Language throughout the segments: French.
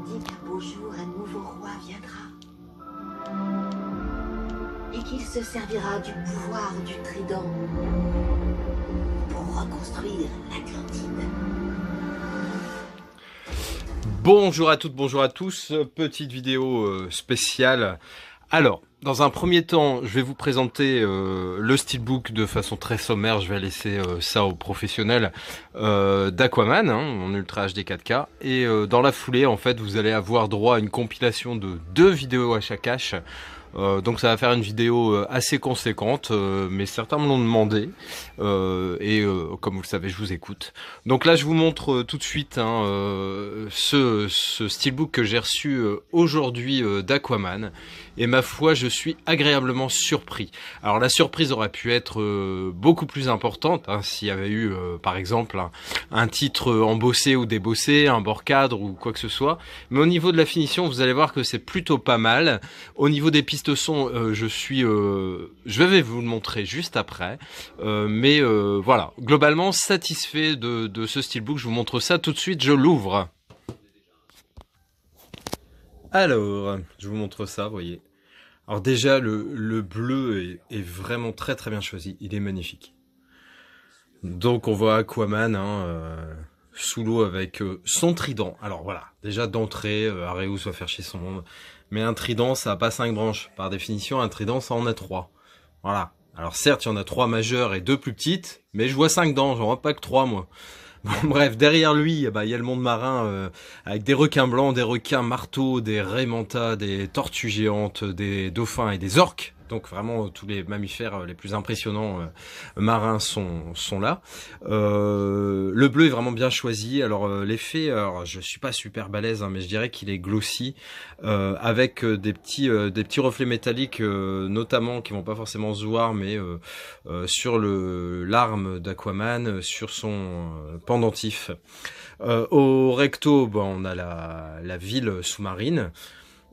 dit qu'un beau jour, un nouveau roi viendra. Et qu'il se servira du pouvoir du trident pour reconstruire l'Atlantide. Bonjour à toutes, bonjour à tous, petite vidéo spéciale. Alors, dans un premier temps, je vais vous présenter le steelbook de façon très sommaire. Je vais laisser ça aux professionnels d'Aquaman, en Ultra HD 4K. Et dans la foulée, en fait, vous allez avoir droit à une compilation de 2 vidéos à chaque cache. Donc ça va faire une vidéo assez conséquente, mais certains me l'ont demandé, comme vous le savez, je vous écoute. Donc là, je vous montre tout de suite ce steelbook que j'ai reçu aujourd'hui d'Aquaman, et ma foi, je suis agréablement surpris. Alors la surprise aurait pu être beaucoup plus importante, s'il y avait eu, par exemple, un titre embossé ou débossé, un bord cadre ou quoi que ce soit. Mais au niveau de la finition, vous allez voir que c'est plutôt pas mal. Au niveau des pistes son, je vais vous le montrer juste après, mais voilà, globalement satisfait de ce steelbook. Je vous montre ça tout de suite, je l'ouvre. Alors, je vous montre ça, vous voyez. Alors déjà, le bleu est vraiment très très bien choisi, il est magnifique. Donc on voit Aquaman sous l'eau avec son trident. Alors voilà, déjà d'entrée, Areus va faire chier son monde. Mais un trident, ça n'a pas 5 branches. Par définition, un trident, ça en a 3. Voilà. Alors certes, il y en a 3 majeures et 2 plus petites, mais je vois 5 dents, j'en vois pas que 3 moi. Bon, bref, derrière lui, il y a le monde marin avec des requins blancs, des requins marteaux, des raies mantas, des tortues géantes, des dauphins et des orques. Donc vraiment tous les mammifères les plus impressionnants marins sont là. Le bleu est vraiment bien choisi. Alors l'effet, alors je suis pas super balèze, mais je dirais qu'il est glossy avec des petits reflets métalliques, notamment qui vont pas forcément se voir, mais sur l'arme d'Aquaman, sur son pendentif. Au recto, on a la ville sous-marine.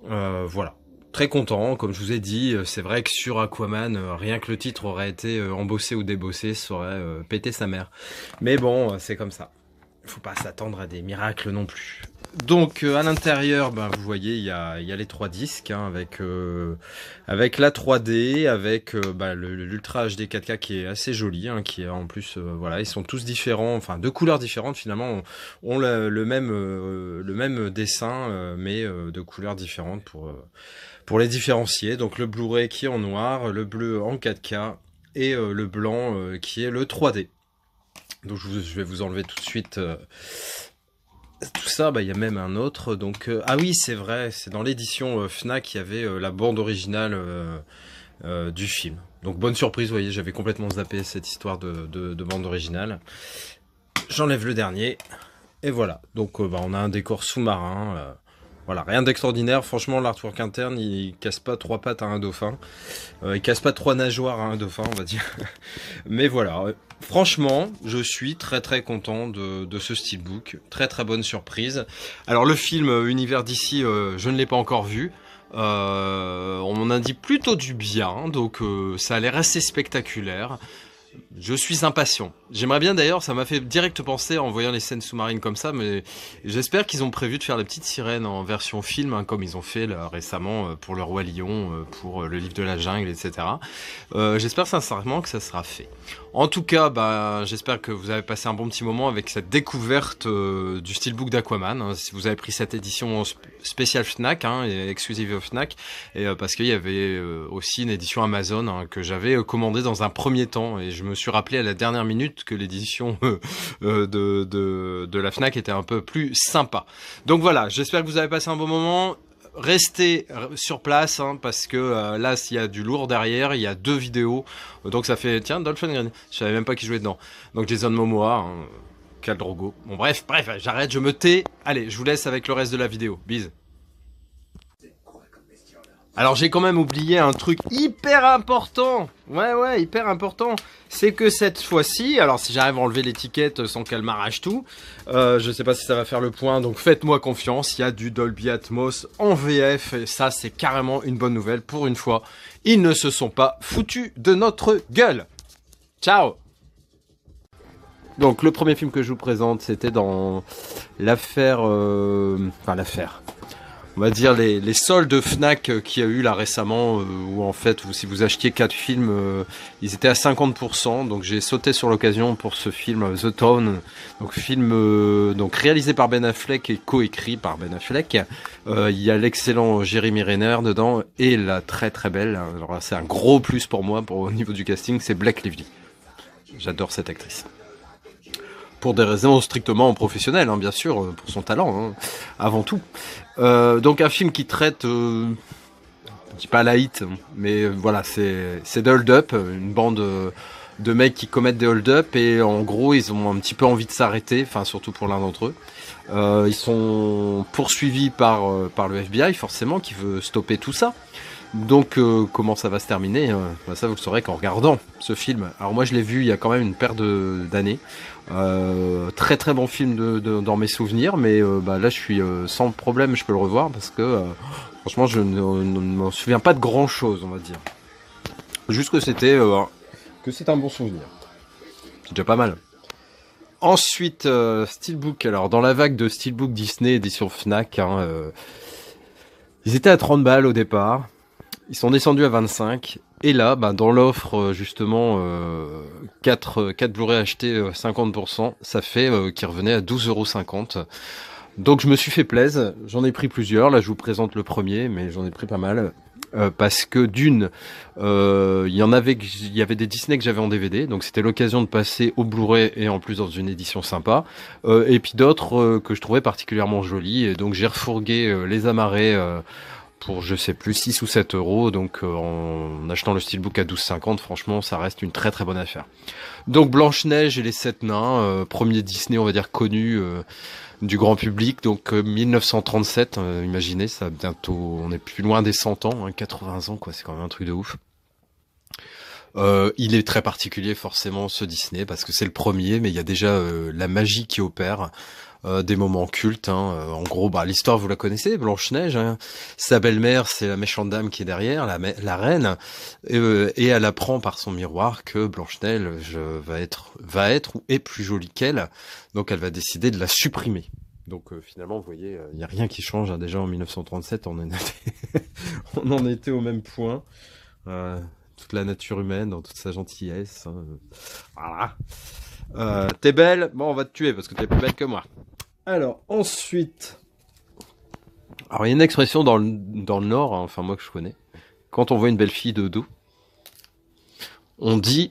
Voilà. Très content, comme je vous ai dit, c'est vrai que sur Aquaman, rien que le titre aurait été embossé ou débossé, ça aurait pété sa mère. Mais bon, c'est comme ça. Faut pas s'attendre à des miracles non plus. Donc à l'intérieur, vous voyez, il y a les 3 disques avec la 3D, avec l'Ultra HD 4K qui est assez joli, qui est en plus voilà, ils sont tous différents, enfin 2 couleurs différentes finalement, ont le même dessin, mais de couleurs différentes pour les différencier. Donc le Blu-ray qui est en noir, le bleu en 4K et le blanc qui est le 3D. Donc je vais vous enlever tout de suite tout ça. Il y a même un autre. Donc ah oui, c'est vrai, c'est dans l'édition Fnac, il y avait la bande originale du film. Donc bonne surprise, vous voyez, j'avais complètement zappé cette histoire de bande originale. J'enlève le dernier et voilà. Donc on a un décor sous-marin. Voilà, rien d'extraordinaire. Franchement, l'artwork interne, il casse pas 3 pattes à un dauphin. Il casse pas 3 nageoires à un dauphin, on va dire. Mais voilà, franchement, je suis très très content de ce steelbook. Très très bonne surprise. Alors le film Univers d'ici, je ne l'ai pas encore vu. On m'en a dit plutôt du bien, donc ça a l'air assez spectaculaire. Je suis impatient. J'aimerais bien d'ailleurs, ça m'a fait direct penser en voyant les scènes sous-marines comme ça, mais j'espère qu'ils ont prévu de faire la petite sirène en version film, comme ils ont fait là, récemment pour le Roi Lion, pour le livre de la jungle, etc. J'espère sincèrement que ça sera fait. En tout cas, j'espère que vous avez passé un bon petit moment avec cette découverte du steelbook d'Aquaman. Si vous avez pris cette édition spéciale Fnac, et exclusive Fnac, et parce qu'il y avait aussi une édition Amazon que j'avais commandée dans un premier temps, et je me suis rappelé à la dernière minute que l'édition de la Fnac était un peu plus sympa. Donc voilà, j'espère que vous avez passé un bon moment. Restez sur place parce que là s'il y a du lourd derrière, il y a 2 vidéos, donc ça fait, tiens, Dolphin Green, je savais même pas qui jouait dedans, donc Jason Momoa, Khal Drogo, bon bref, j'arrête, je me tais, allez, je vous laisse avec le reste de la vidéo, bise. Alors j'ai quand même oublié un truc hyper important. Ouais, hyper important. C'est que cette fois-ci, alors si j'arrive à enlever l'étiquette sans qu'elle m'arrache tout, je sais pas si ça va faire le point, donc faites-moi confiance, il y a du Dolby Atmos en VF, et ça c'est carrément une bonne nouvelle pour une fois. Ils ne se sont pas foutus de notre gueule. Ciao. Donc le premier film que je vous présente, c'était dans l'affaire... on va dire les soldes Fnac qu'il y a eu là récemment, où en fait, si vous achetiez 4 films, ils étaient à 50%. Donc j'ai sauté sur l'occasion pour ce film The Town, donc film donc réalisé par Ben Affleck et coécrit par Ben Affleck. Il y a l'excellent Jeremy Renner dedans et la très très belle. Alors c'est un gros plus pour moi au niveau du casting, c'est Blake Lively. J'adore cette actrice. Pour des raisons strictement professionnelles, hein, bien sûr, pour son talent, hein, avant tout. Donc un film qui traite, je dis pas light, mais voilà, c'est de hold-up, une bande de mecs qui commettent des hold-up et en gros ils ont un petit peu envie de s'arrêter, enfin surtout pour l'un d'entre eux. Ils sont poursuivis par le FBI forcément qui veut stopper tout ça. Donc comment ça va se terminer, ça vous le saurez qu'en regardant ce film. Alors moi je l'ai vu il y a quand même une paire d'années. Très très bon film dans mes souvenirs, mais là je suis sans problème, je peux le revoir parce que franchement je ne m'en souviens pas de grand chose, on va dire. Juste que c'est un bon souvenir. C'est déjà pas mal. Ensuite Steelbook. Alors dans la vague de Steelbook Disney édition Fnac, ils étaient à 30 balles au départ. Ils sont descendus à 25. Et là, dans l'offre, justement, 4 Blu-ray achetés 50%, ça fait qu'ils revenaient à 12,50 €. Donc je me suis fait plaisir, j'en ai pris plusieurs. Là, je vous présente le premier, mais j'en ai pris pas mal. Parce que d'une, il y avait des Disney que j'avais en DVD, donc c'était l'occasion de passer au Blu-ray et en plus dans une édition sympa. Et puis d'autres que je trouvais particulièrement jolies. Et donc j'ai refourgué les amarrés pour je sais plus 6 ou 7 €, donc en achetant le Steelbook à 12,50, franchement ça reste une très très bonne affaire. Donc Blanche-Neige et les 7 nains, premier Disney on va dire connu du grand public, donc 1937, imaginez ça, bientôt on est plus loin des 100 ans, 80 ans quoi, c'est quand même un truc de ouf. Il est très particulier forcément ce Disney parce que c'est le premier, mais il y a déjà la magie qui opère. Des moments cultes, en gros, l'histoire vous la connaissez, Blanche-Neige, sa belle-mère c'est la méchante dame qui est derrière, la reine, et elle apprend par son miroir que Blanche-Neige va être ou est plus jolie qu'elle, donc elle va décider de la supprimer. Donc finalement, vous voyez, il n'y a rien qui change, déjà en 1937, on en était au même point, toute la nature humaine dans toute sa gentillesse, voilà. T'es belle, bon on va te tuer parce que t'es plus belle que moi. Alors ensuite, alors il y a une expression dans le Nord, enfin moi que je connais, quand on voit une belle fille de dos, on dit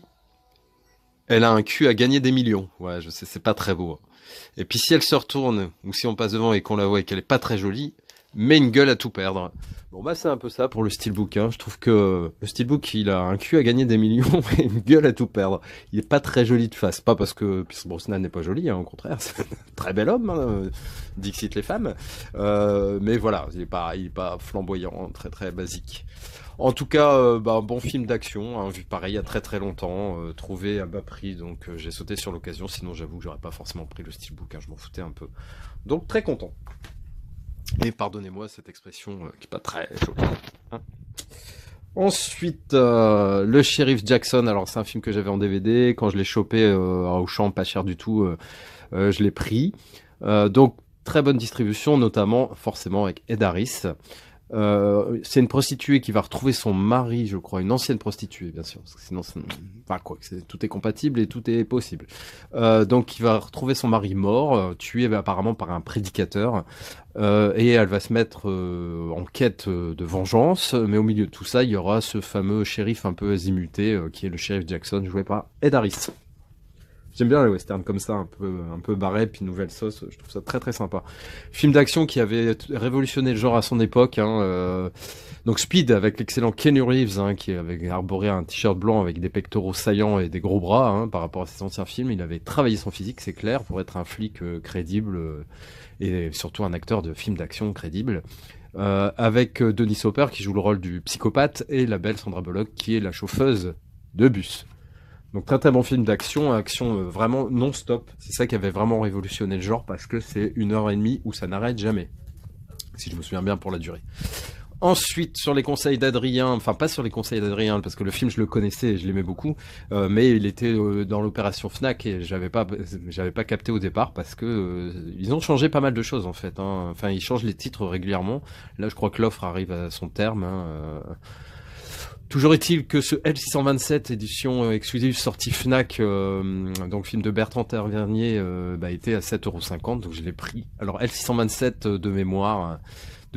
elle a un cul à gagner des millions. Ouais, je sais, c'est pas très beau. Et puis si elle se retourne ou si on passe devant et qu'on la voit et qu'elle est pas très jolie, mais une gueule à tout perdre. Bon c'est un peu ça pour le Steelbook, Je trouve que le Steelbook il a un cul à gagner des millions et une gueule à tout perdre. Il est pas très joli de face, pas parce que Pierce Brosnan n'est pas joli, au contraire, c'est un très bel homme, dixit les femmes. Mais voilà, il est pas flamboyant, très très basique. En tout cas, bon film d'action, vu pareil il y a très très longtemps, trouvé à bas prix, donc j'ai sauté sur l'occasion. Sinon j'avoue que j'aurais pas forcément pris le Steelbook, je m'en foutais un peu. Donc très content. Et pardonnez-moi cette expression qui est pas très jolie. Ensuite, le Sheriff Jackson. Alors c'est un film que j'avais en DVD. Quand je l'ai chopé à Auchan, pas cher du tout, je l'ai pris. Donc très bonne distribution, notamment forcément avec Ed Harris. C'est une prostituée qui va retrouver son mari, je crois, une ancienne prostituée, bien sûr, parce que sinon, tout est compatible et tout est possible. Donc, il va retrouver son mari mort, tué apparemment par un prédicateur, et elle va se mettre en quête de vengeance, mais au milieu de tout ça, il y aura ce fameux shérif un peu azimuté, qui est le shérif Jackson, joué par Ed Harris. J'aime bien les westerns comme ça, un peu barré, puis nouvelle sauce. Je trouve ça très très sympa. Film d'action qui avait révolutionné le genre à son époque. Donc Speed avec l'excellent Keanu Reeves, qui avait arboré un t-shirt blanc avec des pectoraux saillants et des gros bras, par rapport à ses anciens films. Il avait travaillé son physique, c'est clair, pour être un flic crédible et surtout un acteur de film d'action crédible. Avec Dennis Hopper qui joue le rôle du psychopathe et la belle Sandra Bullock qui est la chauffeuse de bus. Donc très très bon film d'action, action vraiment non-stop. C'est ça qui avait vraiment révolutionné le genre parce que c'est 1h30 où ça n'arrête jamais. Si je me souviens bien pour la durée. Ensuite, sur les conseils d'Adrien, enfin pas sur les conseils d'Adrien, parce que le film je le connaissais et je l'aimais beaucoup, mais il était dans l'opération Fnac et j'avais pas capté au départ parce que ils ont changé pas mal de choses en fait. Hein. Enfin, ils changent les titres régulièrement. Là, je crois que l'offre arrive à son terme. Hein. Toujours est-il que ce L627 édition exclusive sortie Fnac, donc film de Bertrand Tavernier, était à 7,50 €, donc je l'ai pris. Alors L627 de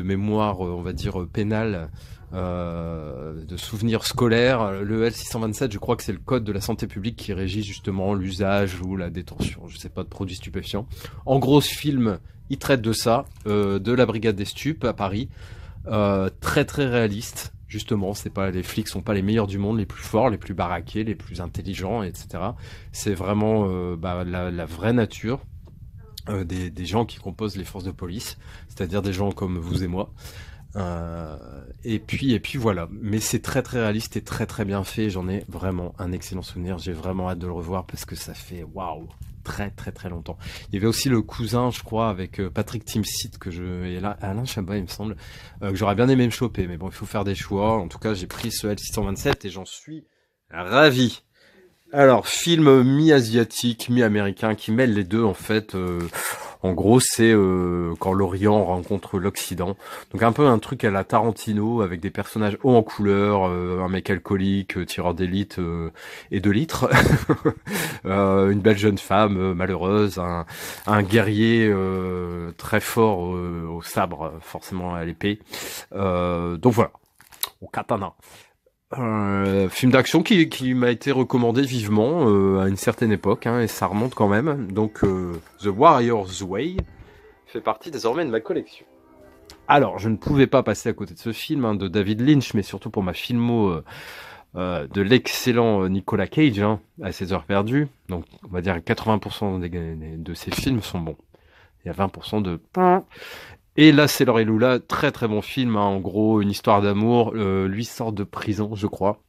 mémoire, on va dire pénale, de souvenirs scolaires. Le L627, je crois que c'est le code de la santé publique qui régit justement l'usage ou la détention, je sais pas, de produits stupéfiants. En gros, ce film, il traite de ça, de la brigade des stupes à Paris, très très réaliste. Justement, les flics sont pas les meilleurs du monde, les plus forts, les plus baraqués, les plus intelligents, etc. C'est vraiment la vraie nature des gens qui composent les forces de police, c'est-à-dire des gens comme vous et moi. Et puis voilà. Mais c'est très très réaliste et très très bien fait. J'en ai vraiment un excellent souvenir. J'ai vraiment hâte de le revoir parce que ça fait waouh, très très très longtemps. Il y avait aussi le cousin, je crois, avec Patrick Timsit et là Alain Chabat, il me semble, que j'aurais bien aimé me choper. Mais bon, il faut faire des choix. En tout cas, j'ai pris ce L627 et j'en suis ravi. Alors, film mi-asiatique, mi-américain, qui mêle les deux, en fait. En gros, c'est quand l'Orient rencontre l'Occident. Donc un peu un truc à la Tarantino, avec des personnages hauts en couleur, un mec alcoolique, tireur d'élite et de litres, une belle jeune femme malheureuse, un guerrier très fort au sabre, forcément à l'épée. Donc voilà, au katana. Film d'action qui m'a été recommandé vivement à une certaine époque, hein, et ça remonte quand même. Donc The Warrior's Way fait partie désormais de ma collection. Alors, je ne pouvais pas passer à côté de ce film hein, de David Lynch, mais surtout pour ma filmo de l'excellent Nicolas Cage, hein, à ses heures perdues. Donc, on va dire 80% de ses films sont bons. Il y a 20% de... Et là, c'est Laure et Lula, très très bon film, hein, en gros, une histoire d'amour. Lui sort de prison, je crois.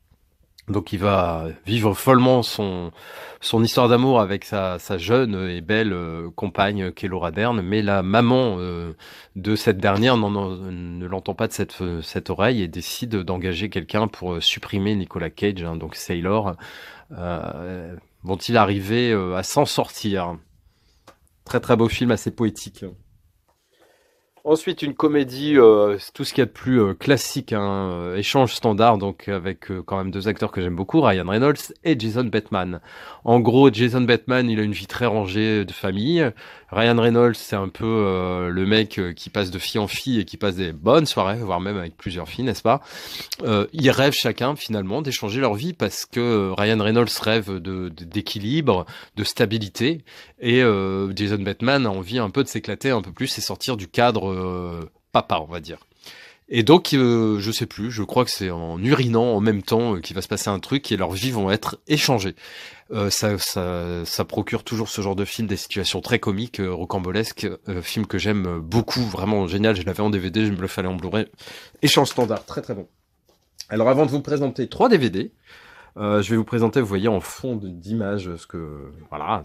Donc il va vivre follement son histoire d'amour avec sa jeune et belle compagne qu'est Laura Dern, mais la maman de cette dernière ne l'entend pas de cette oreille et décide d'engager quelqu'un pour supprimer Nicolas Cage, hein, donc Sailor. Vont-ils arriver à s'en sortir? Très très beau film, assez poétique. Ensuite, une comédie, tout ce qu'il y a de plus classique, hein, échange standard, donc avec quand même deux acteurs que j'aime beaucoup, Ryan Reynolds et Jason Bateman. En gros, Jason Bateman, il a une vie très rangée de famille. Ryan Reynolds, c'est un peu le mec qui passe de fille en fille et qui passe des bonnes soirées, voire même avec plusieurs filles, n'est-ce pas? Ils rêvent chacun finalement d'échanger leur vie parce que Ryan Reynolds rêve d'équilibre, de stabilité, et Jason Bateman a envie un peu de s'éclater un peu plus et sortir du cadre papa, on va dire. Et donc, je sais plus, je crois que c'est en urinant en même temps qu'il va se passer un truc et leurs vies vont être échangées. Ça procure toujours ce genre de film, des situations très comiques, rocambolesques, film que j'aime beaucoup, vraiment génial, je l'avais en DVD, je me le fallait en Blu-ray. Échange standard, très très bon. Alors avant de vous présenter 3 DVD, je vais vous présenter, vous voyez en fond d'image,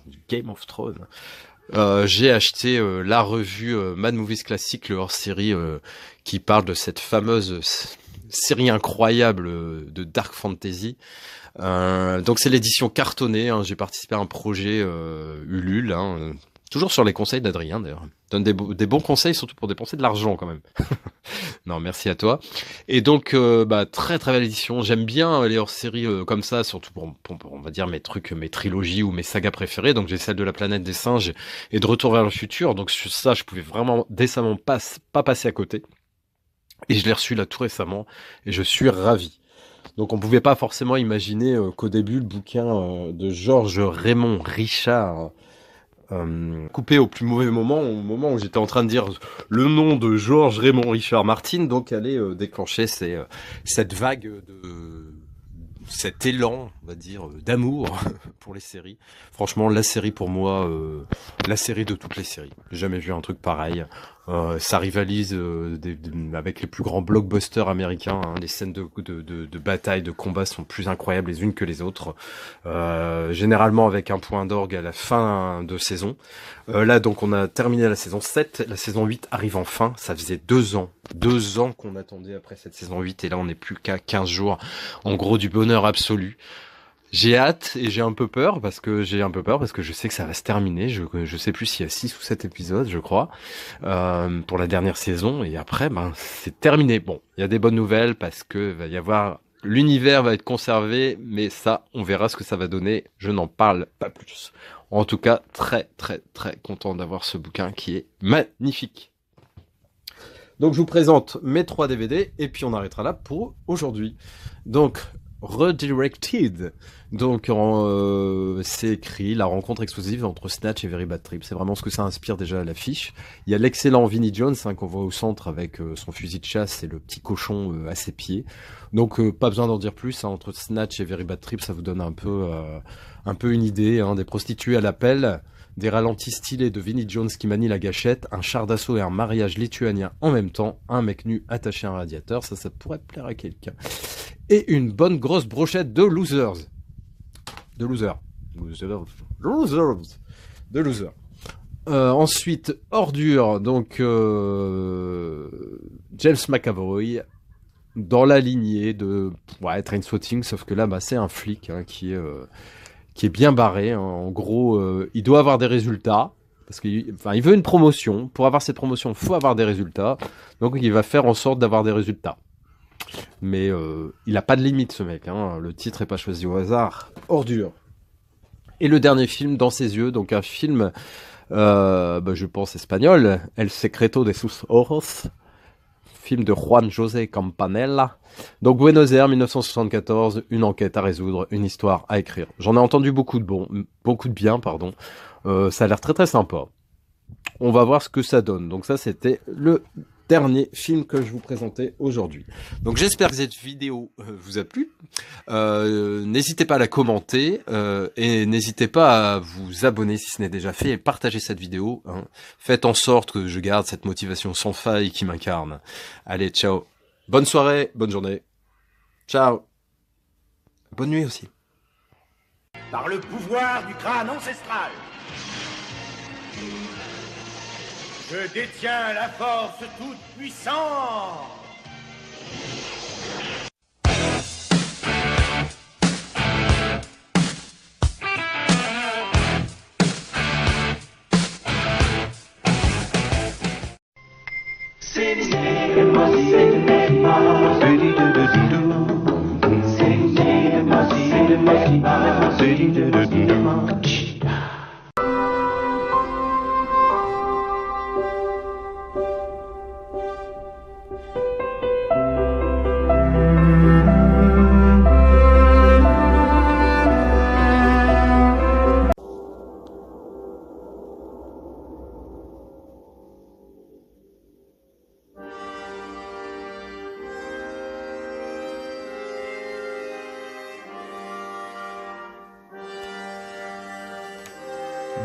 du Game of Thrones. J'ai acheté la revue Mad Movies Classic, le hors-série qui parle de cette fameuse série incroyable de Dark Fantasy. Donc c'est l'édition cartonnée, hein, j'ai participé à un projet Ulule, hein, toujours sur les conseils d'Adrien d'ailleurs. Donne des bons conseils, surtout pour dépenser de l'argent quand même. Non, merci à toi. Et donc, très très belle édition. J'aime bien les hors-séries comme ça, surtout pour, on va dire, mes trilogies ou mes sagas préférées. Donc j'ai celle de la planète des singes et de Retour vers le futur. Donc sur ça, je pouvais vraiment décemment pas passer à côté. Et je l'ai reçu là tout récemment et je suis ravi. Donc on pouvait pas forcément imaginer qu'au début, le bouquin de Georges Raymond Richard... coupé au plus mauvais moment, au moment où j'étais en train de dire le nom de Georges Raymond Richard Martin, donc allait déclencher cette vague cet élan, on va dire, d'amour pour les séries. Franchement, la série pour moi, la série de toutes les séries. J'ai jamais vu un truc pareil. Ça rivalise avec les plus grands blockbusters américains. Hein. Les scènes de bataille, de combat sont plus incroyables les unes que les autres. Généralement avec un point d'orgue à la fin de saison. Là, donc, on a terminé la saison 7. La saison 8 arrive enfin. Ça faisait 2 ans. 2 ans qu'on attendait après cette saison 8. Et là, on n'est plus qu'à 15 jours. En gros, du bonheur absolu. J'ai hâte et j'ai un peu peur parce que je sais que ça va se terminer. Je sais plus s'il y a 6 ou 7 épisodes, je crois, pour la dernière saison. Et après, c'est terminé. Bon, il y a des bonnes nouvelles parce que l'univers va être conservé, mais ça, on verra ce que ça va donner. Je n'en parle pas plus. En tout cas, très, très, très content d'avoir ce bouquin qui est magnifique. Donc, je vous présente mes 3 DVD et puis on arrêtera là pour aujourd'hui. Donc, Redirected. Donc c'est écrit la rencontre explosive entre Snatch et Very Bad Trip. C'est vraiment ce que ça inspire déjà à l'affiche. Il y a l'excellent Vinnie Jones qu'on voit au centre avec son fusil de chasse et le petit cochon à ses pieds. Donc pas besoin d'en dire plus. Hein, entre Snatch et Very Bad Trip, ça vous donne un peu une idée. Hein, des prostituées à l'appel, des ralentis stylés de Vinnie Jones qui manie la gâchette, un char d'assaut et un mariage lituanien en même temps, un mec nu attaché à un radiateur, ça pourrait plaire à quelqu'un. Et une bonne grosse brochette de losers. De losers. Ensuite, Ordure, donc James McAvoy, dans la lignée de Trainspotting, sauf que là, c'est un flic qui est bien barré. Hein. En gros, il doit avoir des résultats. Parce qu'il veut une promotion. Pour avoir cette promotion, il faut avoir des résultats. Donc, il va faire en sorte d'avoir des résultats. Mais il n'a pas de limite, ce mec. Hein. Le titre n'est pas choisi au hasard. Ordure. Et le dernier film, Dans ses yeux. Donc, un film, je pense, espagnol. El secreto de sus ojos. Film de Juan José Campanella. Donc Buenos Aires, 1974, une enquête à résoudre, une histoire à écrire. J'en ai entendu beaucoup de bien, pardon. Ça a l'air très très sympa. On va voir ce que ça donne. Donc ça, c'était le dernier film que je vous présentais aujourd'hui. Donc j'espère que cette vidéo vous a plu. N'hésitez pas à la commenter et n'hésitez pas à vous abonner si ce n'est déjà fait et partager cette vidéo. Hein. Faites en sorte que je garde cette motivation sans faille qui m'incarne. Allez, ciao. Bonne soirée, bonne journée. Ciao. Bonne nuit aussi. Par le pouvoir du crâne ancestral, je détiens la force toute puissante.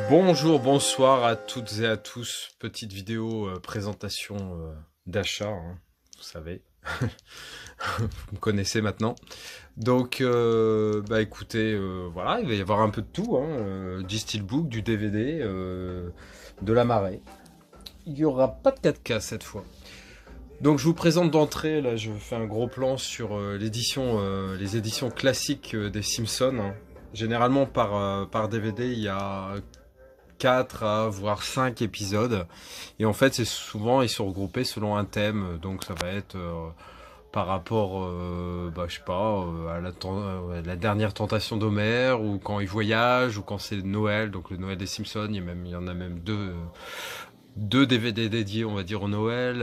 Bonjour, bonsoir à toutes et à tous. Petite vidéo présentation d'achat, hein, vous savez. Vous me connaissez maintenant. Donc, écoutez, voilà, il va y avoir un peu de tout. Hein, du steelbook, du DVD, de la marée. Il n'y aura pas de 4K cette fois. Donc je vous présente d'entrée, là je fais un gros plan sur les éditions classiques des Simpsons. Hein. Généralement par DVD il y a 4 à voire 5 épisodes. Et en fait, ils sont regroupés selon un thème. Donc ça va être par rapport, à la dernière tentation d'Homer, ou quand il voyage, ou quand c'est Noël, donc le Noël des Simpsons. Il y en a même deux DVD dédiés, on va dire, au Noël.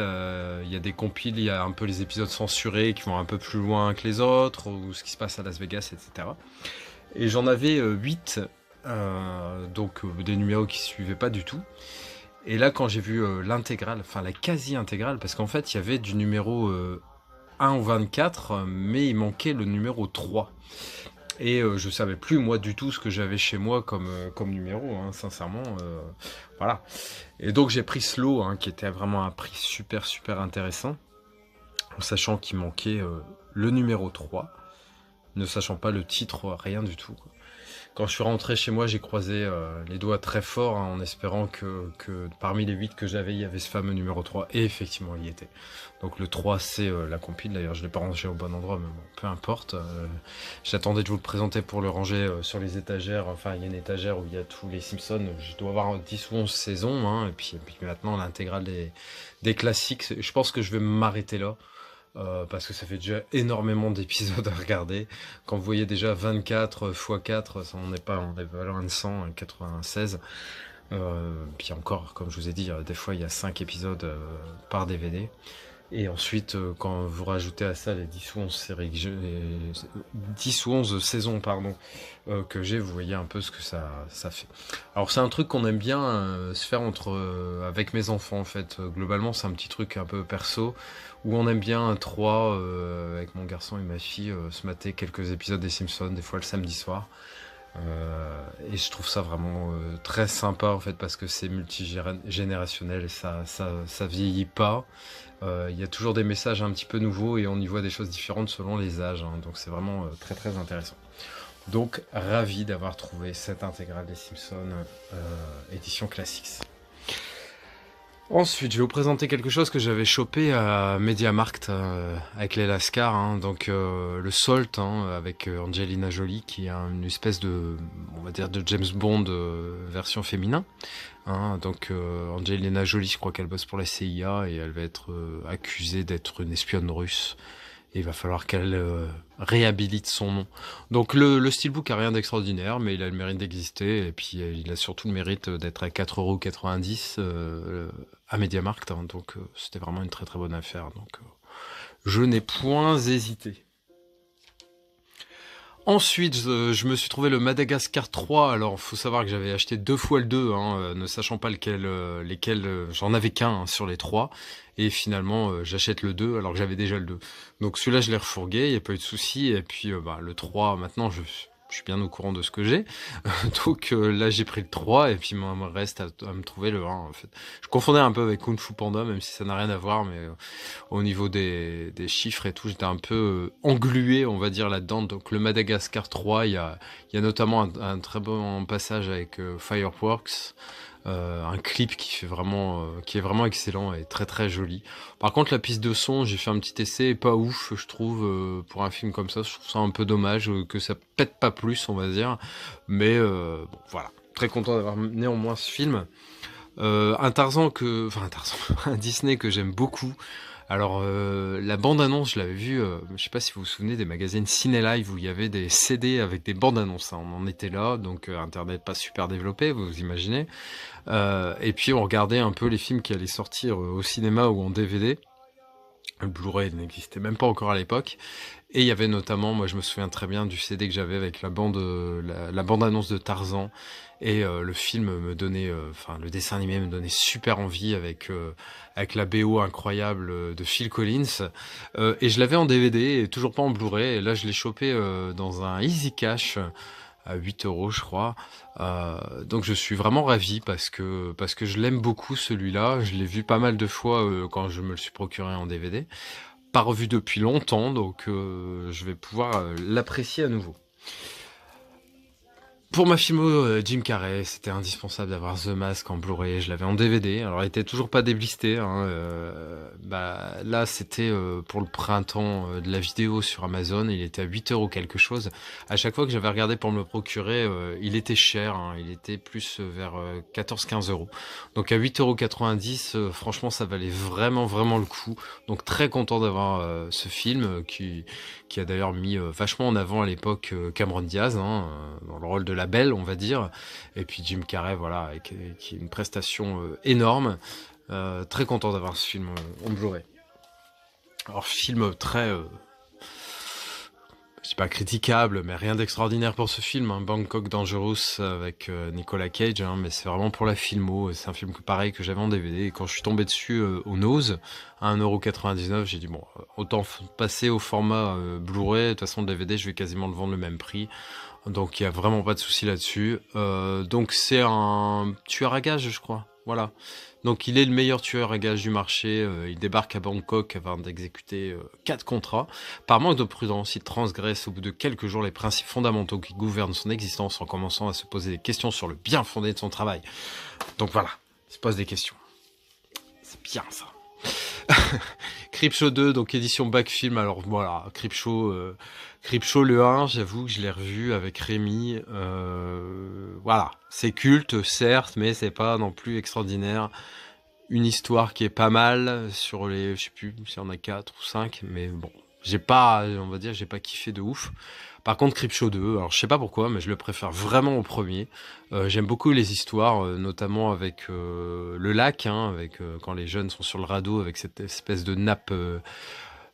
Il y a des compiles, il y a un peu les épisodes censurés qui vont un peu plus loin que les autres, ou ce qui se passe à Las Vegas, etc. Et j'en avais 8. Donc des numéros qui suivaient pas du tout. Et là quand j'ai vu l'intégrale, enfin la quasi-intégrale, parce qu'en fait il y avait du numéro 1 au 24, mais il manquait le numéro 3. Et je savais plus moi du tout ce que j'avais chez moi comme numéro, hein, sincèrement. Voilà. Et donc j'ai pris ce lot, hein, qui était vraiment un prix super super intéressant, en sachant qu'il manquait le numéro 3, ne sachant pas le titre, rien du tout, quoi. Quand je suis rentré chez moi, j'ai croisé les doigts très fort, hein, en espérant que parmi les 8 que j'avais, il y avait ce fameux numéro 3. Et effectivement, il y était. Donc le 3, c'est la compile. D'ailleurs, je ne l'ai pas rangé au bon endroit, mais bon, peu importe. J'attendais de vous le présenter pour le ranger sur les étagères. Enfin, il y a une étagère où il y a tous les Simpsons. Je dois avoir 10 ou 11 saisons. Hein, et puis maintenant, l'intégrale des classiques. Je pense que je vais m'arrêter là. Parce que ça fait déjà énormément d'épisodes à regarder. Quand vous voyez déjà 24 x 4, on n'est pas loin de 100, 96. Puis encore, comme je vous ai dit, des fois il y a 5 épisodes par DVD. Et ensuite, quand vous rajoutez à ça les 10 ou 11 séries que j'ai, 10 ou 11 saisons, pardon, que j'ai, vous voyez un peu ce que ça fait. Alors c'est un truc qu'on aime bien se faire avec mes enfants, en fait. Globalement, c'est un petit truc un peu perso, où on aime bien trois, avec mon garçon et ma fille, se mater quelques épisodes des Simpsons, des fois le samedi soir. Et je trouve ça vraiment très sympa, en fait, parce que c'est multigénérationnel et ça vieillit pas. Il y a toujours des messages un petit peu nouveaux et on y voit des choses différentes selon les âges, hein, donc c'est vraiment très très intéressant. Donc ravi d'avoir trouvé cette intégrale des Simpsons édition Classics. Ensuite, je vais vous présenter quelque chose que j'avais chopé à MediaMarkt avec les Lascar, hein, donc le Salt, hein, avec Angelina Jolie, qui est une espèce de, on va dire, de James Bond version féminin. Hein, donc Angelina Jolie, je crois qu'elle bosse pour la CIA et elle va être accusée d'être une espionne russe. Et il va falloir qu'elle réhabilite son nom. Donc le steelbook a rien d'extraordinaire, mais il a le mérite d'exister. Et puis il a surtout le mérite d'être à 4,90 € à MediaMarkt. Hein, donc c'était vraiment une très très bonne affaire. Donc je n'ai point hésité. Ensuite, je me suis trouvé le Madagascar 3. Alors, faut savoir que j'avais acheté 2 fois le 2, hein, ne sachant pas lesquels j'en avais qu'un, hein, sur les 3. Et finalement, j'achète le 2 alors que j'avais déjà le 2. Donc celui-là, je l'ai refourgué, il n'y a pas eu de souci. Et puis le 3, maintenant, je suis bien au courant de ce que j'ai. Donc là, j'ai pris le 3 et puis il me reste à me trouver le 1, en fait. Je confondais un peu avec Kung Fu Panda, même si ça n'a rien à voir, mais au niveau des chiffres et tout, j'étais un peu englué, on va dire, là-dedans. Donc le Madagascar 3, il y a notamment un très bon passage avec Fireworks. Un clip qui est vraiment excellent et très très joli. Par contre, la piste de son, j'ai fait un petit essai, et pas ouf, je trouve, pour un film comme ça. Je trouve ça un peu dommage que ça pète pas plus, on va dire. Mais bon, voilà, très content d'avoir néanmoins ce film. Un Disney que j'aime beaucoup. Alors la bande-annonce, je l'avais vue, je sais pas si vous vous souvenez des magazines Ciné Live où il y avait des CD avec des bandes-annonces, hein, on en était là, donc internet pas super développé, vous imaginez. Et puis on regardait un peu les films qui allaient sortir au cinéma ou en DVD. Le Blu-ray n'existait même pas encore à l'époque. Et il y avait notamment, moi je me souviens très bien du CD que j'avais avec la bande-annonce de Tarzan. Et le film me donnait, le dessin animé me donnait super envie avec la BO incroyable de Phil Collins. Et je l'avais en DVD et toujours pas en Blu-ray. Et là je l'ai chopé dans un Easy Cash à 8 € je crois. Donc je suis vraiment ravi parce que je l'aime beaucoup celui-là. Je l'ai vu pas mal de fois quand je me le suis procuré en DVD. Pas revu depuis longtemps, donc je vais pouvoir l'apprécier à nouveau. Pour ma filmo, Jim Carrey, c'était indispensable d'avoir The Mask en Blu-ray. Je l'avais en DVD. Alors, il était toujours pas déblisté, hein. Là, c'était pour le printemps de la vidéo sur Amazon. Il était à 8 € quelque chose. À chaque fois que j'avais regardé pour me le procurer, il était cher, hein. Il était plus vers 14-15 €. Donc, à 8,90 €, franchement, ça valait vraiment, vraiment le coup. Donc, très content d'avoir ce film qui a d'ailleurs mis vachement en avant à l'époque Cameron Diaz, hein, dans le rôle de la belle, on va dire, et puis Jim Carrey, voilà, qui est une prestation énorme. Très content d'avoir ce film en Blu-ray. Alors film très je dis pas critiquable, mais rien d'extraordinaire pour ce film, hein. Bangkok Dangerous avec Nicolas Cage, hein, mais c'est vraiment pour la filmo. C'est un film pareil que j'avais en DVD, et quand je suis tombé dessus au Nose, à 1,99 €, j'ai dit bon, autant passer au format Blu-ray. De toute façon, le DVD, je vais quasiment le vendre le même prix. Donc, il y a vraiment pas de souci là-dessus. Donc, c'est un tueur à gages, je crois. Voilà. Donc, il est le meilleur tueur à gages du marché. Il débarque à Bangkok avant d'exécuter 4 contrats. Par manque de prudence, il transgresse au bout de quelques jours les principes fondamentaux qui gouvernent son existence en commençant à se poser des questions sur le bien fondé de son travail. Donc voilà, il se pose des questions. C'est bien ça. Creepshow 2, donc édition Back Film. Alors voilà, Creepshow le 1, j'avoue que je l'ai revu avec Rémi. Voilà, c'est culte, certes, mais c'est pas non plus extraordinaire. Une histoire qui est pas mal sur les, je sais plus s'il y en a 4 ou 5, mais bon, j'ai pas kiffé de ouf. Par contre, Creepshow 2, alors je sais pas pourquoi, mais je le préfère vraiment au premier. J'aime beaucoup les histoires, notamment avec le lac, hein, avec quand les jeunes sont sur le radeau avec cette espèce de nappe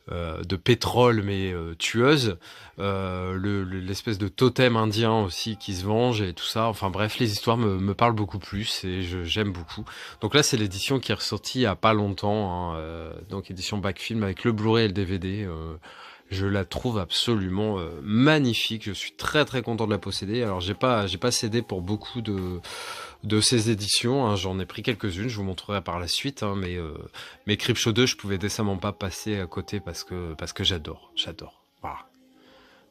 de pétrole mais tueuse, l'espèce de totem indien aussi qui se venge et tout ça. Enfin bref, les histoires me parlent beaucoup plus et j'aime beaucoup. Donc là, c'est l'édition qui est ressortie il y a pas longtemps, hein, donc édition Back Film avec le Blu-ray et le DVD. Je la trouve absolument magnifique. Je suis très très content de la posséder. Alors j'ai pas cédé pour beaucoup de ces éditions, hein. J'en ai pris quelques-unes. Je vous montrerai par la suite, hein, mais Creepshow 2, je pouvais décemment pas passer à côté parce que j'adore. Voilà.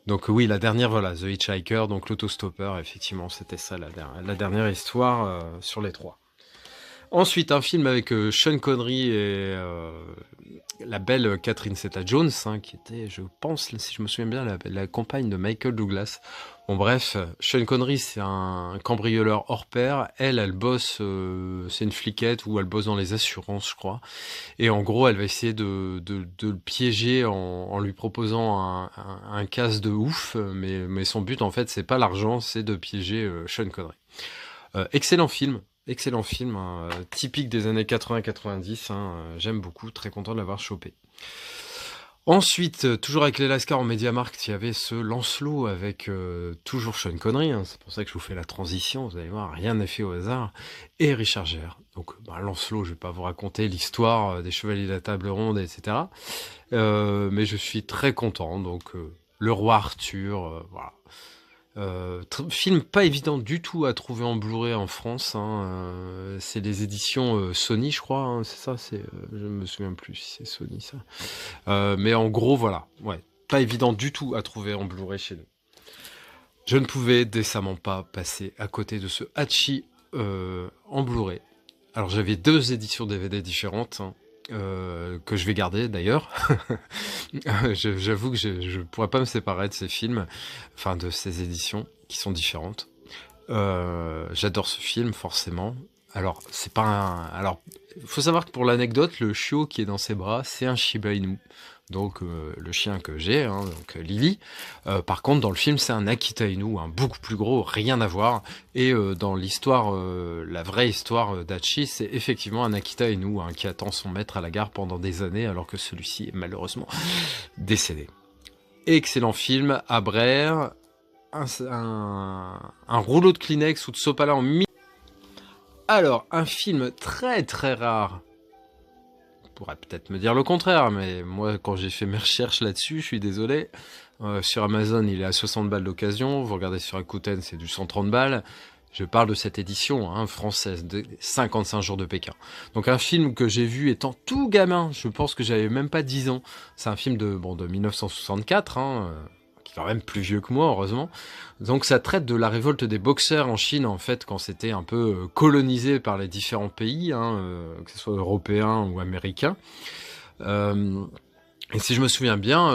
Donc oui, la dernière, voilà, The Hitchhiker, donc l'autostoppeur. Effectivement, c'était ça la dernière histoire sur les 3. Ensuite, un film avec Sean Connery et la belle Catherine Zeta-Jones, hein, qui était, je pense, si je me souviens bien, la compagne de Michael Douglas. Bon bref, Sean Connery, c'est un cambrioleur hors pair. Elle bosse, c'est une fliquette ou elle bosse dans les assurances, je crois. Et en gros, elle va essayer de le piéger en lui proposant un casse de ouf. Mais son but, en fait, c'est pas l'argent, c'est de piéger Sean Connery. Excellent film, hein, typique des années 80-90, hein, j'aime beaucoup, très content de l'avoir chopé. Ensuite, toujours avec les Lascar en MediaMarkt, il y avait ce Lancelot avec toujours Sean Connery, hein, c'est pour ça que je vous fais la transition, vous allez voir, rien n'est fait au hasard, et Richard Gere. Donc Lancelot, je vais pas vous raconter l'histoire des Chevaliers de la Table Ronde, etc. Mais je suis très content, donc le roi Arthur, voilà. Film pas évident du tout à trouver en Blu-ray en France, hein, c'est les éditions Sony, je crois, hein, c'est ça, je me souviens plus si c'est Sony ça. Mais en gros, voilà, ouais, pas évident du tout à trouver en Blu-ray chez nous. Je ne pouvais décemment pas passer à côté de ce Hachi en Blu-ray. Alors j'avais 2 éditions DVD différentes, hein, que je vais garder d'ailleurs. J'avoue que je pourrais pas me séparer de ces films, enfin de ces éditions qui sont différentes. J'adore ce film forcément. Alors c'est pas alors faut savoir que pour l'anecdote, le chiot qui est dans ses bras, c'est un Shiba Inu. Donc le chien que j'ai, hein, donc Lily. Par contre, dans le film, c'est un Akita Inu, un beaucoup plus gros, rien à voir. Et dans l'histoire, la vraie histoire d'Hachi, c'est effectivement un Akita Inu, hein, qui attend son maître à la gare pendant des années, alors que celui-ci est malheureusement décédé. Excellent film, à Brère, un rouleau de Kleenex ou de sopalin en Alors, un film très très rare. Pourrait peut-être me dire le contraire, mais moi, quand j'ai fait mes recherches là-dessus, je suis désolé. Sur Amazon, il est à 60 balles d'occasion. Vous regardez sur Rakuten, c'est du 130 balles. Je parle de cette édition, hein, française, de 55 jours de Pékin. Donc un film que j'ai vu étant tout gamin. Je pense que j'avais même pas 10 ans. C'est un film de 1964, hein, qui est quand même plus vieux que moi, heureusement. Donc ça traite de la révolte des boxeurs en Chine, en fait, quand c'était un peu colonisé par les différents pays, hein, que ce soit européens ou américains. Et si je me souviens bien,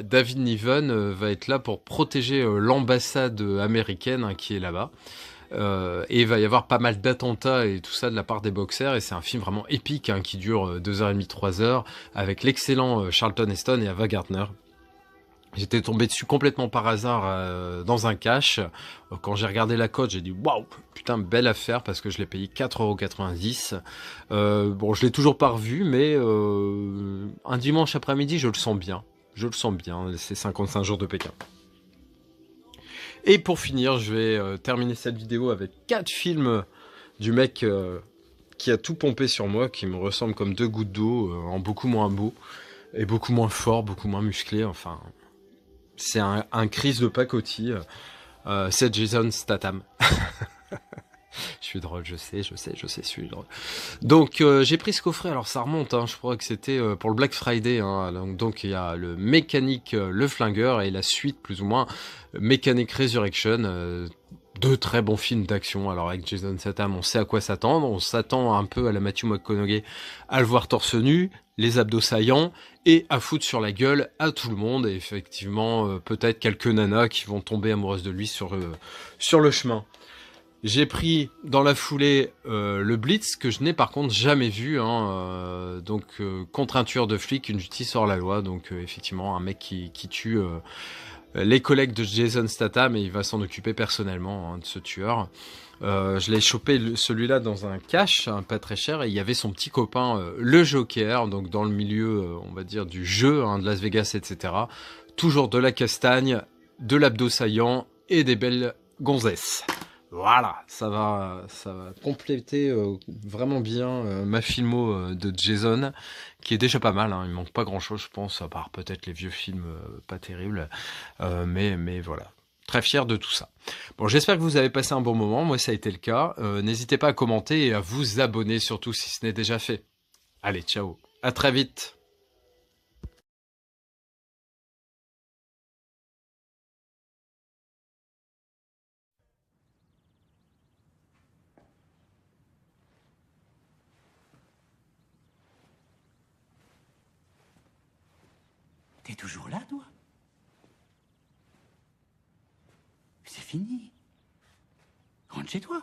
David Niven va être là pour protéger l'ambassade américaine, hein, qui est là-bas. Et il va y avoir pas mal d'attentats et tout ça de la part des boxeurs, et c'est un film vraiment épique, hein, qui dure 2h30, 3h, avec l'excellent Charlton Heston et Ava Gardner. J'étais tombé dessus complètement par hasard dans un cache. Quand j'ai regardé la cote, j'ai dit waouh, putain, belle affaire, parce que je l'ai payé 4,90 €. Bon, je l'ai toujours pas revu, mais un dimanche après-midi, je le sens bien. Je le sens bien, ces 55 jours de Pékin. Et pour finir, je vais terminer cette vidéo avec 4 films du mec qui a tout pompé sur moi, qui me ressemble comme 2 gouttes d'eau, en beaucoup moins beau, et beaucoup moins fort, beaucoup moins musclé, enfin... C'est un Chris de pacotille, c'est Jason Statham. Je suis drôle, je sais, je suis drôle. Donc j'ai pris ce coffret, alors ça remonte, hein, je crois que c'était pour le Black Friday, hein, donc il y a le Mécanique, le Flingueur, et la suite plus ou moins, Mécanique Resurrection, 2 très bons films d'action. Alors avec Jason Statham, on sait à quoi s'attendre, on s'attend un peu à la Matthew McConaughey, à le voir torse nu, les abdos saillants, et à foutre sur la gueule à tout le monde, et effectivement peut-être quelques nanas qui vont tomber amoureuses de lui sur le chemin. J'ai pris dans la foulée le Blitz, que je n'ai par contre jamais vu, hein, donc contre un tueur de flic, une justice hors la loi, donc effectivement un mec qui tue les collègues de Jason Statham, et il va s'en occuper personnellement, hein, de ce tueur. Je l'ai chopé celui-là dans un cash, hein, pas très cher, et il y avait son petit copain, le Joker, donc dans le milieu, on va dire, du jeu, hein, de Las Vegas, etc. Toujours de la castagne, de l'abdo saillant et des belles gonzesses. Voilà, ça va compléter vraiment bien ma filmo de Jason, qui est déjà pas mal, hein, il manque pas grand chose je pense, à part peut-être les vieux films pas terribles, mais voilà, très fier de tout ça. Bon, j'espère que vous avez passé un bon moment, moi ça a été le cas, n'hésitez pas à commenter et à vous abonner surtout si ce n'est déjà fait. Allez, ciao, à très vite. T'es toujours là, toi? C'est fini. Rentre chez toi.